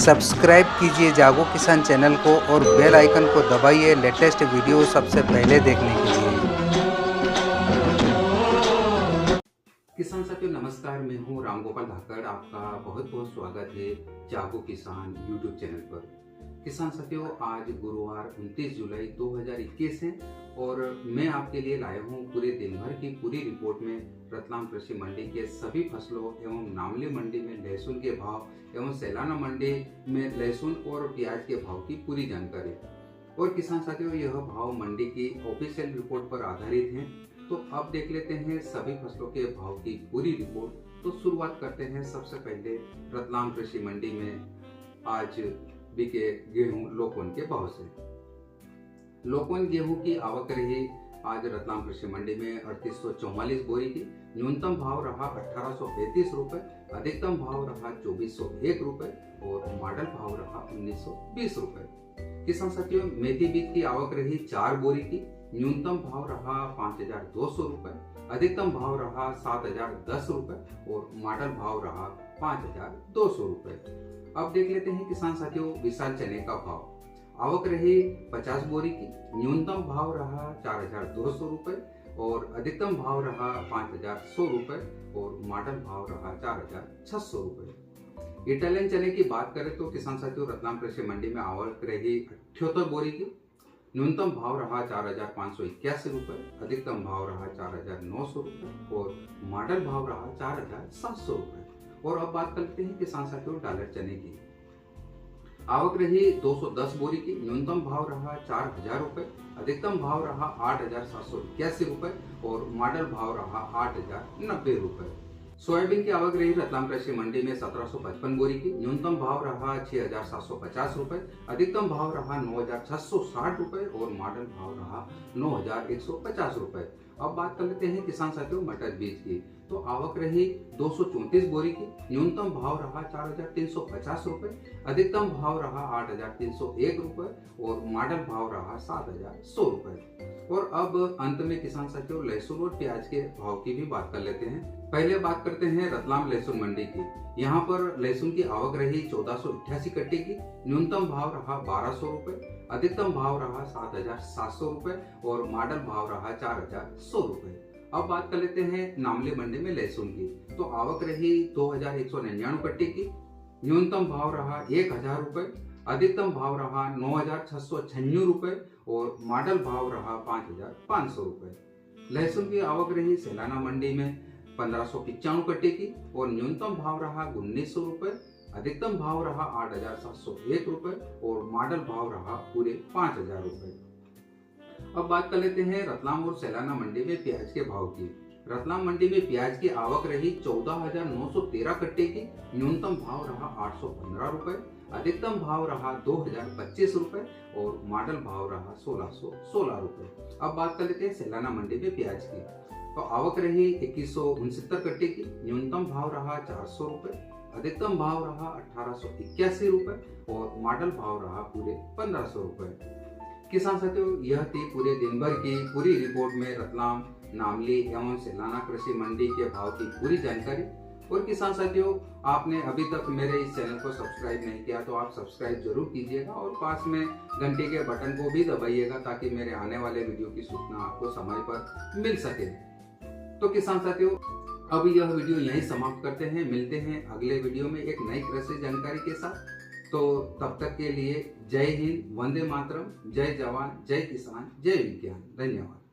Subscribe कीजिए जागो किसान चैनल को और बेल आइकन को दबाइए लेटेस्ट वीडियो सबसे पहले देखने के लिए। किसान साथियों नमस्कार, मैं हूं रामगोपाल धाकड़। आपका बहुत बहुत स्वागत है जागो किसान यूट्यूब चैनल पर। किसान साथियों, आज गुरुवार 29 जुलाई 2021 है और मैं आपके लिए लाया हूं पूरे दिन भर की पूरी रिपोर्ट में रतलाम कृषि मंडी के सभी फसलों एवं नामली मंडी में लहसुन के भाव एवं सैलाना मंडी में लहसुन और प्याज के भाव की पूरी जानकारी। और किसान साथियों, यह भाव मंडी की ऑफिशियल रिपोर्ट पर आधारित है। तो अब देख लेते हैं सभी फसलों के भाव की पूरी रिपोर्ट। तो शुरुआत करते हैं सबसे पहले रतलाम कृषि मंडी में आज बिके गेहूं लोकवन के भाव से। लोकवन गेहूं की आवक रही आज रतलाम कृषि मंडी में 3844 बोरी की। न्यूनतम भाव रहा 1835 रुपए, अधिकतम भाव रहा 2401 रुपए और मॉडल भाव रहा 1920 रुपए। किसान साथियों, मेथी बीज की आवक रही 4 बोरी की। न्यूनतम भाव रहा 5200 रुपए, अधिकतम भाव रहा 7010 रुपए और मॉडल भाव रहा 5200 रुपए। अब देख लेते हैं किसान साथियों विशाल चने का भाव। आवक रही 50 बोरी की। न्यूनतम भाव रहा 4200 रुपए और अधिकतम भाव रहा 5100 रुपए और मॉडल भाव रहा 4600 रुपए। इटालियन चने की बात करें तो किसान साथियों रतलाम कृषि मंडी में आवक रही 78 बोरी की। न्यूनतम भाव रहा 4581 रुपए, अधिकतम भाव रहा 4900 रुपए और मॉडल भाव रहा 4700 रुपए। और अब बात करते हैं किसान साथियों डॉलर चने की। आवक रही 210 बोरी की। न्यूनतम भाव रहा 4000 रुपए, अधिकतम भाव रहा 8781 रुपए और मॉडल भाव रहा 8090 रुपए। सोयाबीन की आवक रही रतलाम कृषि मंडी में 1755 बोरी की। न्यूनतम भाव रहा 6750 रुपए, अधिकतम भाव रहा 9660 रुपए और मॉडल भाव रहा 9150 रुपए। अब बात कर लेते हैं किसान साथियों मटर बीज की। तो आवक रही 234 बोरी की। न्यूनतम भाव रहा 4350 रुपए, अधिकतम भाव रहा 8301 रुपए और मॉडल भाव रहा 7100 रुपए। और अब अंत में किसान साथियों लहसुन और प्याज के भाव की भी बात कर लेते हैं। पहले बात करते हैं रतलाम लहसुन मंडी की। यहाँ पर लहसुन की आवक रही 1488 कट्टे की। न्यूनतम भाव रहा 1200 रुपए, अधिकतम भाव रहा 7700 रुपए और मॉडल भाव रहा 4100 रुपए। अब बात कर लेते हैं नामली मंडी में लहसुन की। तो आवक रही 2199 कट्टे की। न्यूनतम भाव रहा 1000 रुपए, अधिकतम भाव रहा 9696 रुपए और मॉडल भाव रहा 5500 रुपए। लहसुन की आवक रही सैलाना मंडी में 1595 कट्टे की और न्यूनतम भाव रहा 1900 रुपए, अधिकतम भाव रहा 8701 रुपए और मॉडल भाव रहा पूरे 5000 रुपए। अब बात कर लेते हैं रतलाम और सैलाना मंडी में प्याज के भाव की। रतलाम मंडी में प्याज की आवक रही 14913 कट्टे की। न्यूनतम भाव रहा 815 रुपए, अधिकतम भाव रहा 2025 रुपए और मॉडल भाव रहा 1616 रुपए। अब बात कर लेते हैं सैलाना मंडी में प्याज की। तो आवक रही 2169 कट्टे की। न्यूनतम भाव रहा 400 रुपए, अधिकतम भाव रहा 1881 रुपए और मॉडल भाव रहा पूरे 1500 रुपए। किसान साथियों, यह थी पूरे दिन भर की पूरी रिपोर्ट में रतलाम, नामली एवं सैलाना कृषि मंडी के भाव की पूरी जानकारी। और किसान साथियों, आपने अभी तक मेरे इस चैनल को सब्सक्राइब नहीं किया तो आप सब्सक्राइब जरूर कीजिएगा और पास में घंटे के बटन को भी दबाइएगा ताकि मेरे आने वाले वीडियो की सूचना आपको समय पर मिल सके। तो किसान साथियों, अब यह वीडियो यहीं समाप्त करते हैं। मिलते हैं अगले वीडियो में एक नई कृषि जानकारी के साथ। तो तब तक के लिए जय हिंद, वंदे मातरम, जय जवान, जय किसान, जय विज्ञान। धन्यवाद।